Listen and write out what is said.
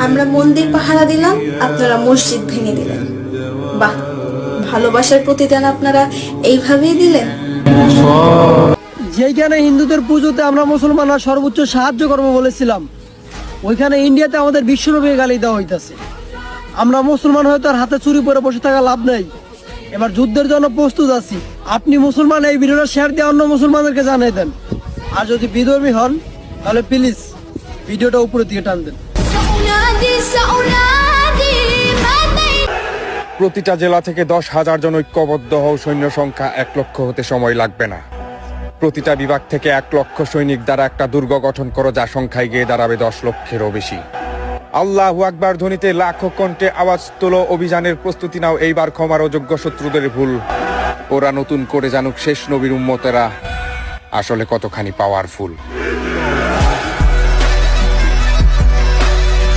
আমরা মন্দির পাহারা দিলাম, আপনারা মসজিদ ভেঙে দিলেন। বাহ, ভালোবাসার প্রতিদান আপনারা এইভাবেই দিলেন। যেখানে হিন্দুদের পুজোতে আমরা মুসলমানরা সর্বোচ্চ সাহায্য করবো বলেছিলাম, ওইখানে ইন্ডিয়াতে আমাদের বিশ্বরূপে গালি দেওয়া হইতাছে। আমরা মুসলমান হয়তো আর হাতে চুরি পরে বসে থাকা লাভ নেই, এবার যুদ্ধের জন্য প্রস্তুত আছি। আপনি মুসলমান, এই ভিডিওটা শেয়ার দিয়ে অন্য মুসলমানদেরকে জানিয়ে দেন। আর যদি বিধর্মী হন তাহলে প্লিজ ভিডিওটা উপরের দিকে টান দেন। প্রতিটা জেলা থেকে 10,000 জন ঐক্যবদ্ধ হও, সৈন্য সংখ্যা 1 লক্ষ হতে সময় লাগবে না। প্রতিটা বিভাগ থেকে 1 লক্ষ সৈনিক দ্বারা একটা দুর্গ গঠন করো, যা সংখ্যায় গিয়ে দাঁড়াবে 10 লক্ষেরও বেশি। আল্লাহু আকবার ধ্বনিতে লাখো কণ্ঠে আওয়াজ তোলো, অভিযানের প্রস্তুতি নাও, এইবার ক্ষমার অযোগ্য শত্রুদের ভুল ওরা নতুন করে জানুক শেষ নবীর উম্মতেরা আসলে কতখানি পাওয়ারফুল।